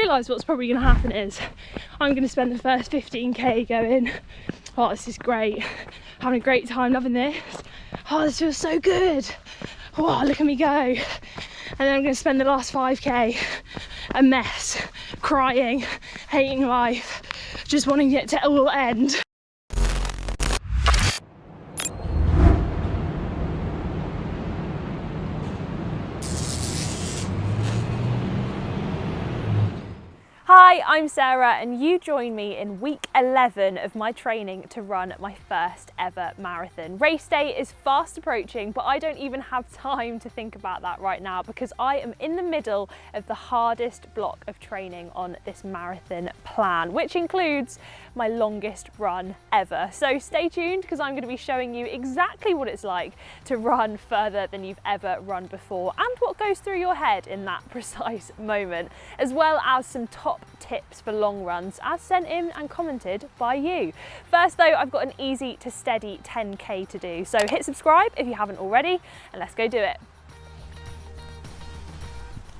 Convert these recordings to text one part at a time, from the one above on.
realised what's probably going to happen is I'm going to spend the first 15k going, oh, this is great, having a great time, loving this, oh, this feels so good, oh, look at me go. And then I'm going to spend the last 5k a mess, crying, hating life, just wanting it to all end. Hi, I'm Sarah and you join me in week 11 of my training to run my first ever marathon. Race day is fast approaching, but I don't even have time to think about that right now because I am in the middle of the hardest block of training on this marathon plan, which includes my longest run ever. So stay tuned because I'm going to be showing you exactly what it's like to run further than you've ever run before and what goes through your head in that precise moment, as well as some top tips for long runs as sent in and commented by you. First though, I've got an easy to steady 10k to do, so hit subscribe if you haven't already and let's go do it.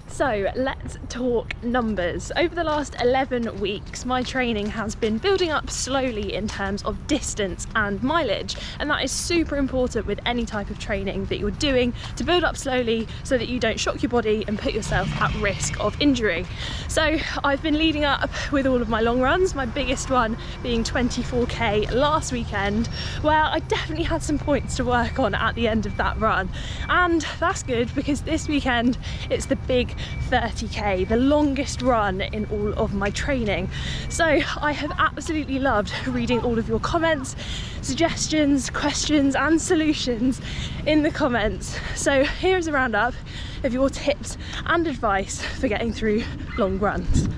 So let's talk numbers. Over the last 11 weeks, my training has been building up slowly in terms of distance and mileage, and that is super important with any type of training that you're doing, to build up slowly so that you don't shock your body and put yourself at risk of injury. So I've been leading up with all of my long runs, my biggest one being 24k last weekend, where I definitely had some points to work on at the end of that run. And that's good because this weekend it's the big 30k, the longest run in all of my training. So I have absolutely loved reading all of your comments, suggestions, questions and solutions in the comments. So here's a roundup of your tips and advice for getting through long runs.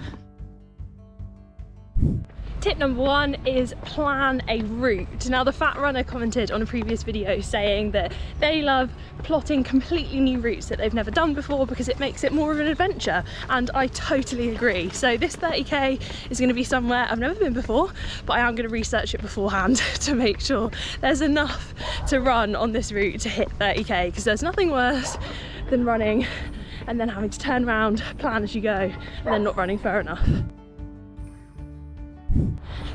Tip number one is plan a route. Now the Fat Runner commented on a previous video saying that they love plotting completely new routes that they've never done before because it makes it more of an adventure, and I totally agree. So this 30k is going to be somewhere I've never been before, but I am going to research it beforehand to make sure there's enough to run on this route to hit 30k, because there's nothing worse than running and then having to turn around, plan as you go, and then not running far enough.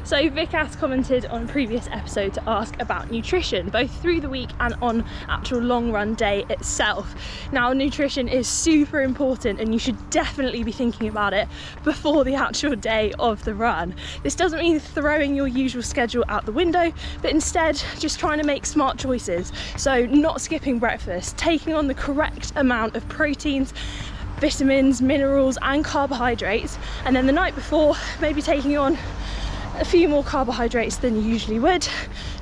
So Vikas commented on a previous episode to ask about nutrition, both through the week and on actual long run day itself. Now nutrition is super important and you should definitely be thinking about it before the actual day of the run. This doesn't mean throwing your usual schedule out the window, but instead just trying to make smart choices. So not skipping breakfast, taking on the correct amount of proteins, vitamins, minerals and carbohydrates, and then the night before maybe taking on a few more carbohydrates than you usually would,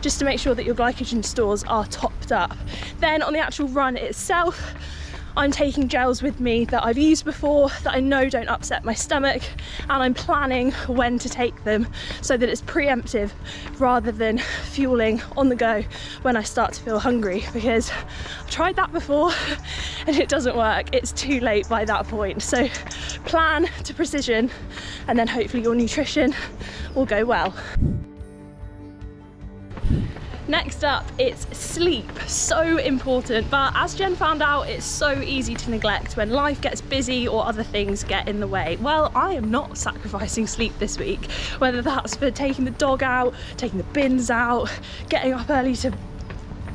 just to make sure that your glycogen stores are topped up. Then on the actual run itself, I'm taking gels with me that I've used before, that I know don't upset my stomach, and I'm planning when to take them so that it's preemptive rather than fueling on the go when I start to feel hungry, because I've tried that before and it doesn't work. It's too late by that point. So plan to precision and then hopefully your nutrition will go well. Next up, it's sleep. So important, but as Jen found out, it's so easy to neglect when life gets busy or other things get in the way. Well, I am not sacrificing sleep this week, whether that's for taking the dog out, taking the bins out, getting up early to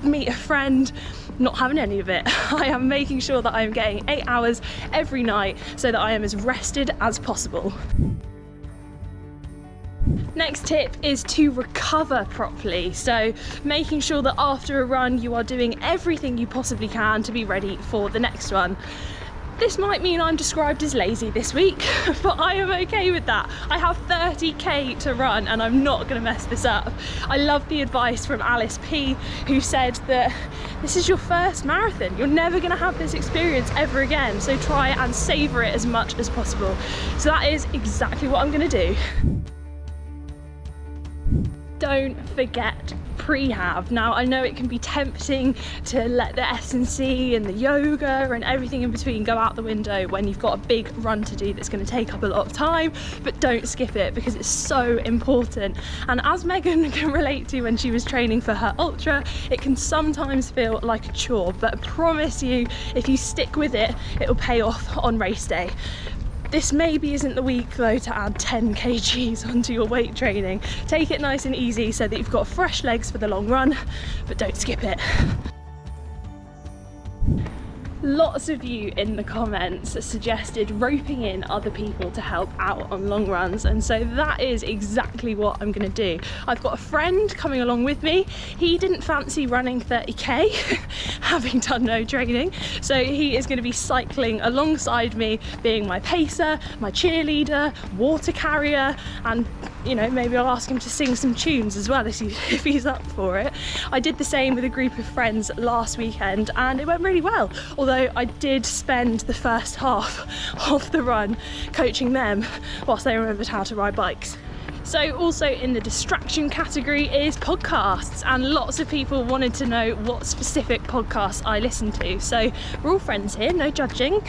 meet a friend, not having any of it. I am making sure that I am getting 8 hours every night so that I am as rested as possible. Next tip is to recover properly. So making sure that after a run you are doing everything you possibly can to be ready for the next one. This might mean I'm described as lazy this week, but I am okay with that. I have 30k to run and I'm not going to mess this up. I love the advice from Alice P, who said that this is your first marathon. You're never going to have this experience ever again, so try and savour it as much as possible. So that is exactly what I'm going to do. Don't forget prehab. Now I know it can be tempting to let the S&C and the yoga and everything in between go out the window when you've got a big run to do that's going to take up a lot of time, but don't skip it because it's so important. And as Megan can relate to when she was training for her ultra, it can sometimes feel like a chore, but I promise you if you stick with it, it'll pay off on race day. This maybe isn't the week though to add 10 kgs onto your weight training. Take it nice and easy so that you've got fresh legs for the long run, but don't skip it. Lots of you in the comments suggested roping in other people to help out on long runs, and so that is exactly what I'm going to do. I've got a friend coming along with me. He didn't fancy running 30k having done no training, so he is going to be cycling alongside me, being my pacer, my cheerleader, water carrier, and you know, maybe I'll ask him to sing some tunes as well if he's up for it. I did the same with a group of friends last weekend and it went really well, although I did spend the first half of the run coaching them whilst they remembered how to ride bikes. So also in the distraction category is podcasts, and lots of people wanted to know what specific podcasts I listen to. So we're all friends here, no judging.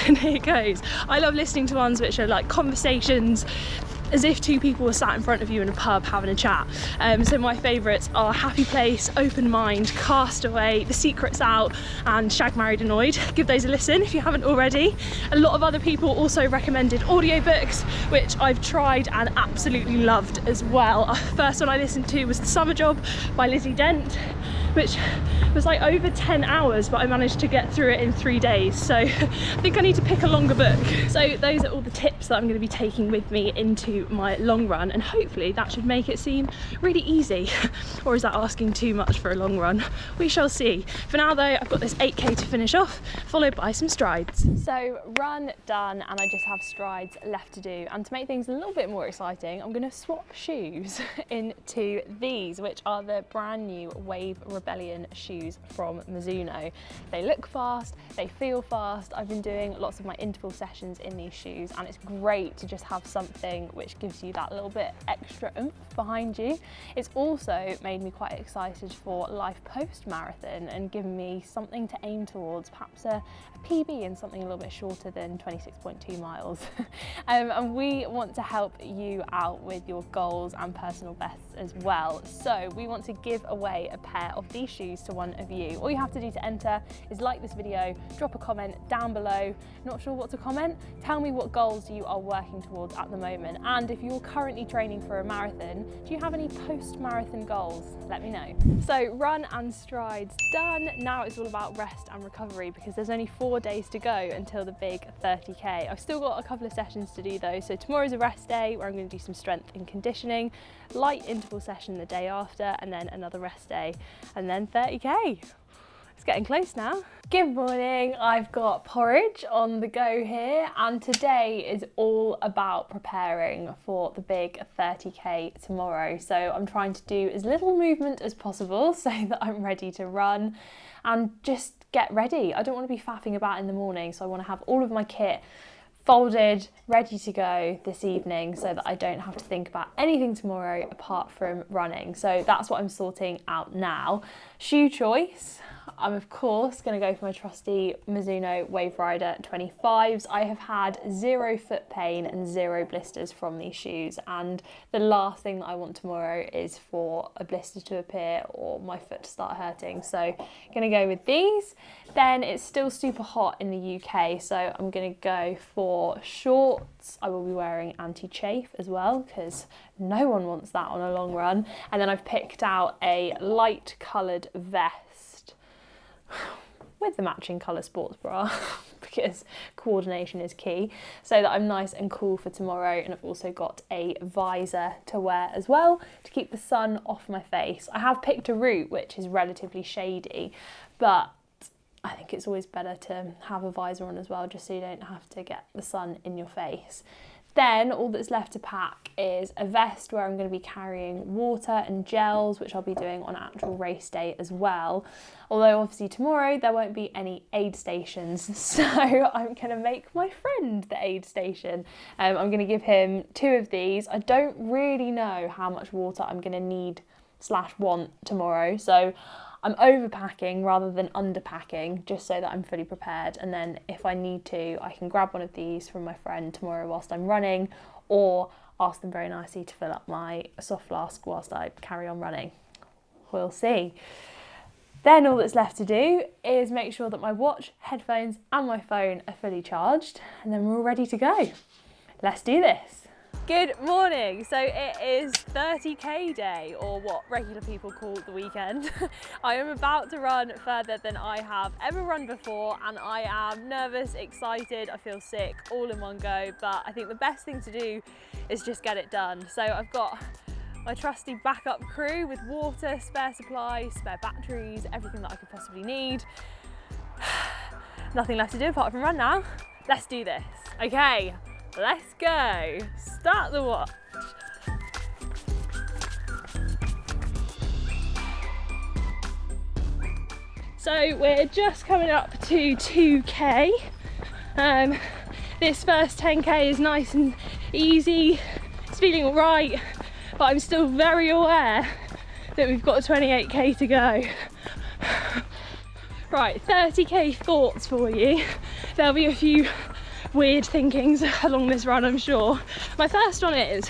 And here goes. I love listening to ones which are like conversations, as if two people were sat in front of you in a pub having a chat. So my favourites are Happy Place, Open Mind, Castaway, The Secret's Out and Shag, Married, Annoyed. Give those a listen if you haven't already. A lot of other people also recommended audiobooks, which I've tried and absolutely loved as well. First one I listened to was The Summer Job by Lizzie Dent, which was like over 10 hours, but I managed to get through it in 3 days. So I think I need to pick a longer book. So those are all the tips that I'm going to be taking with me into my long run, and hopefully that should make it seem really easy. Or is that asking too much for a long run? We shall see. For now though, I've got this 8k to finish off, followed by some strides. So run done, and I just have strides left to do. And to make things a little bit more exciting, I'm going to swap shoes into these, which are the brand new Wave Rebellion shoes from Mizuno. They look fast, they feel fast. I've been doing lots of my interval sessions in these shoes, and it's great to just have something which gives you that little bit extra oomph behind you. It's also made me quite excited for Life Post Marathon and given me something to aim towards, perhaps a PB and something a little bit shorter than 26.2 miles. And we want to help you out with your goals and personal bests as well. So we want to give away a pair of these shoes to one of you. All you have to do to enter is like this video, drop a comment down below. Not sure what to comment? Tell me what goals you are working towards at the moment, and if you're currently training for a marathon, do you have any post-marathon goals? Let me know. So run and strides done. Now it's all about rest and recovery, because there's only 4 days to go until the big 30k. I've still got a couple of sessions to do though. So tomorrow's a rest day where I'm going to do some strength and conditioning, light interval session the day after, and then another rest day, and then 30k. It's getting close now. Good morning, I've got porridge on the go here, and today is all about preparing for the big 30k tomorrow. So I'm trying to do as little movement as possible so that I'm ready to run and just get ready. I don't want to be faffing about in the morning, so I want to have all of my kit folded, ready to go this evening so that I don't have to think about anything tomorrow apart from running. So that's what I'm sorting out now. Shoe choice. I'm of course going to go for my trusty Mizuno Wave Rider 25s. I have had 0 foot pain and 0 blisters from these shoes, and the last thing that I want tomorrow is for a blister to appear or my foot to start hurting. So going to go with these. Then it's still super hot in the UK, so I'm going to go for shorts. I will be wearing anti-chafe as well, because no one wants that on a long run. And then I've picked out a light coloured vest with the matching colour sports bra because coordination is key, so that I'm nice and cool for tomorrow. And I've also got a visor to wear as well to keep the sun off my face. I have picked a route which is relatively shady, but I think it's always better to have a visor on as well, just so you don't have to get the sun in your face. Then all that's left to pack is a vest where I'm going to be carrying water and gels, which I'll be doing on actual race day as well. Although obviously tomorrow there won't be any aid stations, so I'm going to make my friend the aid station. I'm going to give him 2 of these. I don't really know how much water I'm going to need / want tomorrow, so I'm overpacking rather than underpacking, just so that I'm fully prepared. And then if I need to, I can grab one of these from my friend tomorrow whilst I'm running, or ask them very nicely to fill up my soft flask whilst I carry on running. We'll see. Then all that's left to do is make sure that my watch, headphones and my phone are fully charged, and then we're all ready to go. Let's do this. Good morning. So it is 30k day, or what regular people call the weekend. I am about to run further than I have ever run before, and I am nervous, excited, I feel sick, all in one go, but I think the best thing to do is just get it done. So I've got my trusty backup crew with water, spare supplies, spare batteries, everything that I could possibly need. Nothing left to do apart from run now. Let's do this. Okay, let's go. Start the watch. So we're just coming up to 2k. This first 10k is nice and easy. It's feeling all right, but I'm still very aware that we've got 28k to go. Right, 30k thoughts for you. There'll be a few weird thinkings along this run, I'm sure. My first one is,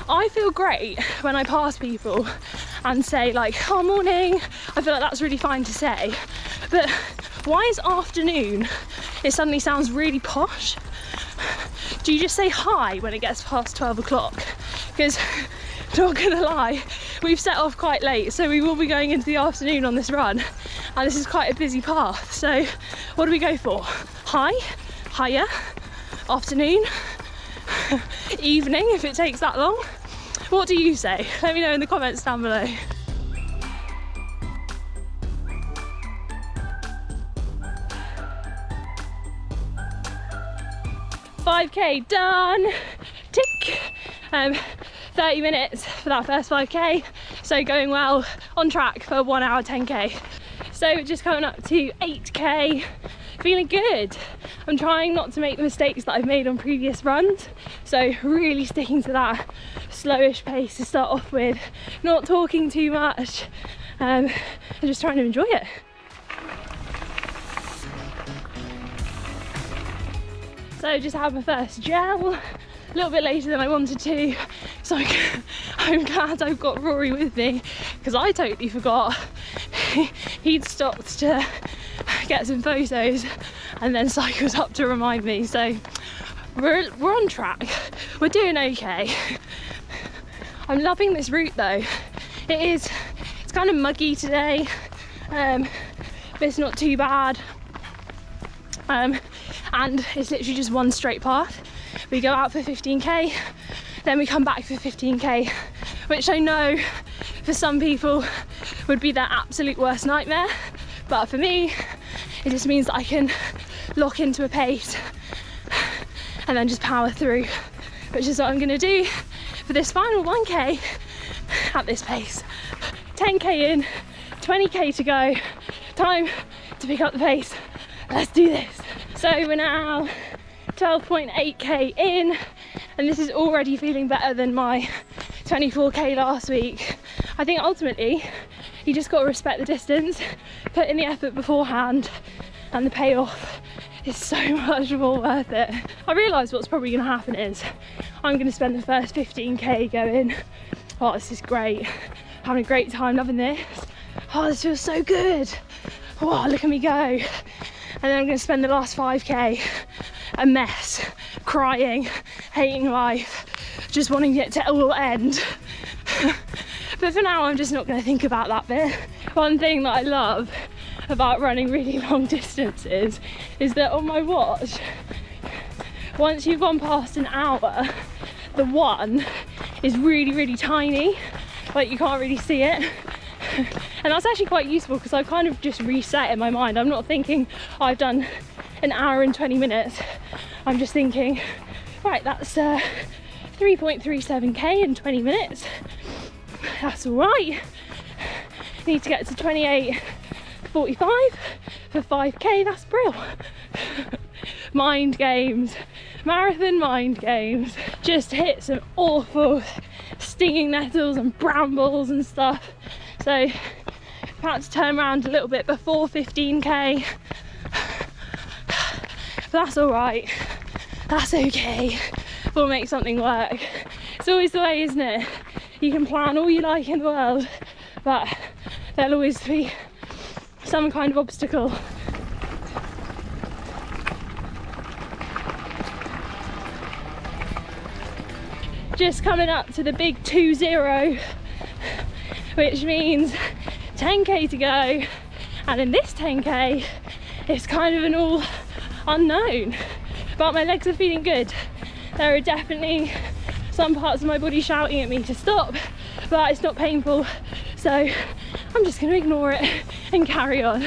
I feel great when I pass people and say like, oh morning. I feel like that's really fine to say, but why is afternoon, it suddenly sounds really posh? Do you just say hi when it gets past 12 o'clock? Because not gonna lie, we've set off quite late, so we will be going into the afternoon on this run, and this is quite a busy path. So what do we go for? Hi, hiya, afternoon, evening if it takes that long? What do you say? Let me know in the comments down below. $5k done, tick. 30 minutes for that first 5k, so going well, on track for 1 hour 10k. So just coming up to 8k, feeling good. I'm trying not to make the mistakes that I've made on previous runs, so really sticking to that slowish pace to start off with, not talking too much, and just trying to enjoy it. So just had my first gel, a little bit later than I wanted to, so I'm glad I've got Rory with me, because I totally forgot. He'd stopped to get some photos and then cycles up to remind me, so we're on track, we're doing okay. I'm loving this route though. It's kind of muggy today, but it's not too bad, and it's literally just one straight path. We go out for 15k, then we come back for 15k, which I know for some people would be their absolute worst nightmare, but for me it just means that I can lock into a pace and then just power through, which is what I'm going to do for this final 1k at this pace. 10k in, 20k to go, time to pick up the pace. Let's do this. So we're now 12.8k in, and this is already feeling better than my 24k last week. I think ultimately you just got to respect the distance, put in the effort beforehand, and the payoff is so much more worth it. I realise what's probably going to happen is I'm going to spend the first 15k going, oh this is great, having a great time, loving this, oh this feels so good, wow look at me go. And then I'm going to spend the last 5k a mess, crying, hating life, just wanting it to all end. But for now I'm just not going to think about that bit. One thing that I love about running really long distances is that on my watch, once you've gone past an hour, the 1 is really tiny, like you can't really see it. And that's actually quite useful because I kind of just reset in my mind. I'm not thinking I've done an hour and 20 minutes. I'm just thinking, right, that's 3.37k in 20 minutes. That's all right. Need to get to 28.45 for 5k. That's brilliant. Mind games, marathon mind games. Just hit some awful stinging nettles and brambles and stuff. So I've had to turn around a little bit before 15k, but that's all right, that's okay, we'll make something work. It's always the way, isn't it? You can plan all you like in the world, but there'll always be some kind of obstacle. Just coming up to the big 2-0, which means 10k to go, and in this 10k it's kind of an all unknown, but my legs are feeling good. There are definitely some parts of my body shouting at me to stop, but it's not painful, so I'm just going to ignore it and carry on.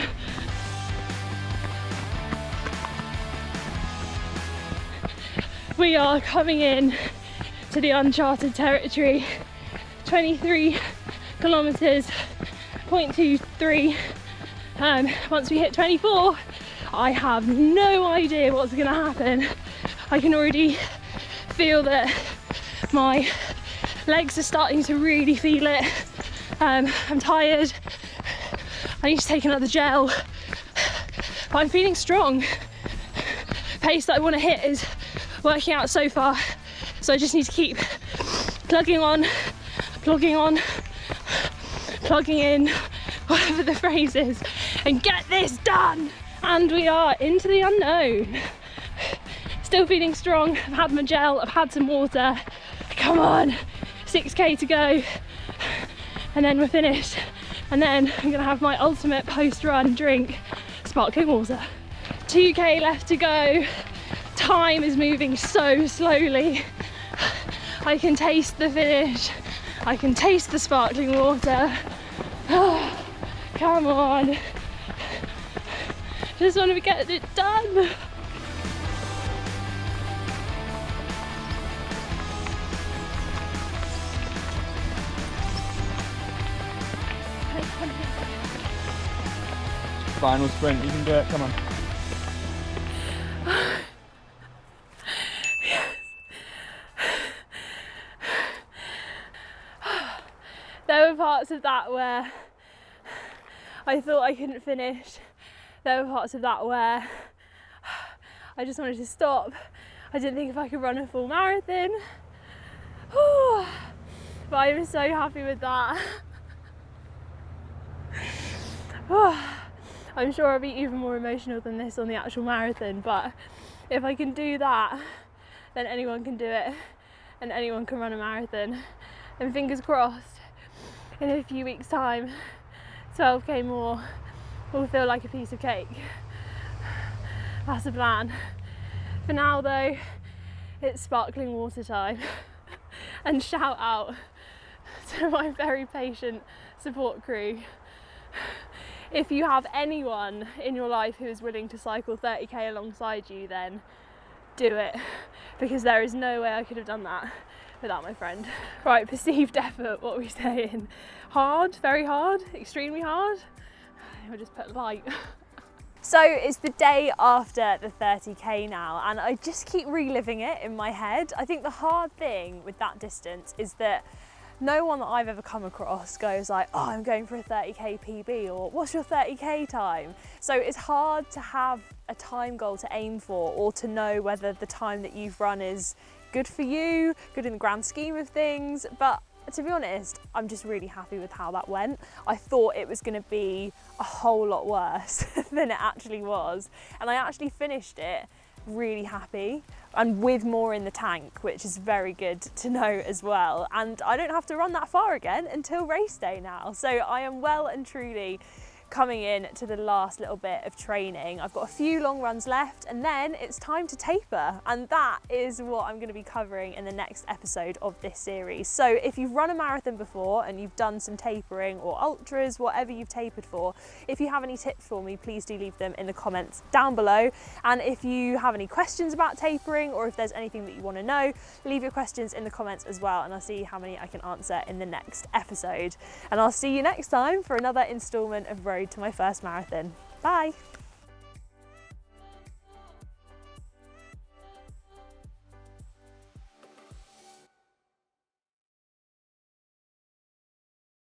We are coming in to the uncharted territory, 23 kilometers, 0.23. Once we hit 24, I have no idea what's going to happen. I can already feel that my legs are starting to really feel it. I'm tired. I need to take another gel, but I'm feeling strong. Pace that I want to hit is working out so far, so I just need to keep plugging on, plugging in, whatever the phrase is, and get this done. And we are into the unknown. Still feeling strong. I've had my gel, I've had some water. Come on, 6k to go, and then we're finished. And then I'm gonna have my ultimate post-run drink, sparkling water. 2k left to go. Time is moving so slowly. I can taste the finish. I can taste the sparkling water. Oh, come on. Just want to get it done. Final sprint, you can do it, come on. There were parts of that where I thought I couldn't finish. There were parts of that where I just wanted to stop. I didn't think if I could run a full marathon. But I was so happy with that. I'm sure I'll be even more emotional than this on the actual marathon, but if I can do that, then anyone can do it, and anyone can run a marathon. And fingers crossed, in a few weeks' time, 12k more will feel like a piece of cake. That's the plan. For now though, it's sparkling water time. And shout out to my very patient support crew. If you have anyone in your life who is willing to cycle 30k alongside you, then do it, because there is no way I could have done that without my friend. Right, perceived effort, what are we saying? Hard, very hard, extremely hard? I'll just put light. So it's the day after the 30k now, and I just keep reliving it in my head. I think the hard thing with that distance is that no one that I've ever come across goes like, oh, I'm going for a 30k PB, or what's your 30k time? So it's hard to have a time goal to aim for, or to know whether the time that you've run is good for you, good in the grand scheme of things. But to be honest, I'm just really happy with how that went. I thought it was going to be a whole lot worse than it actually was, and I actually finished it really happy and with more in the tank, which is very good to know as well. And I don't have to run that far again until race day now, so I am well and truly coming in to the last little bit of training. I've got a few long runs left, and then it's time to taper, and that is what I'm going to be covering in the next episode of this series. So if you've run a marathon before and you've done some tapering or ultras, whatever you've tapered for, if you have any tips for me, please do leave them in the comments down below. And if you have any questions about tapering, or if there's anything that you want to know, leave your questions in the comments as well, and I'll see how many I can answer in the next episode. And I'll see you next time for another instalment of Road to My First Marathon. Bye.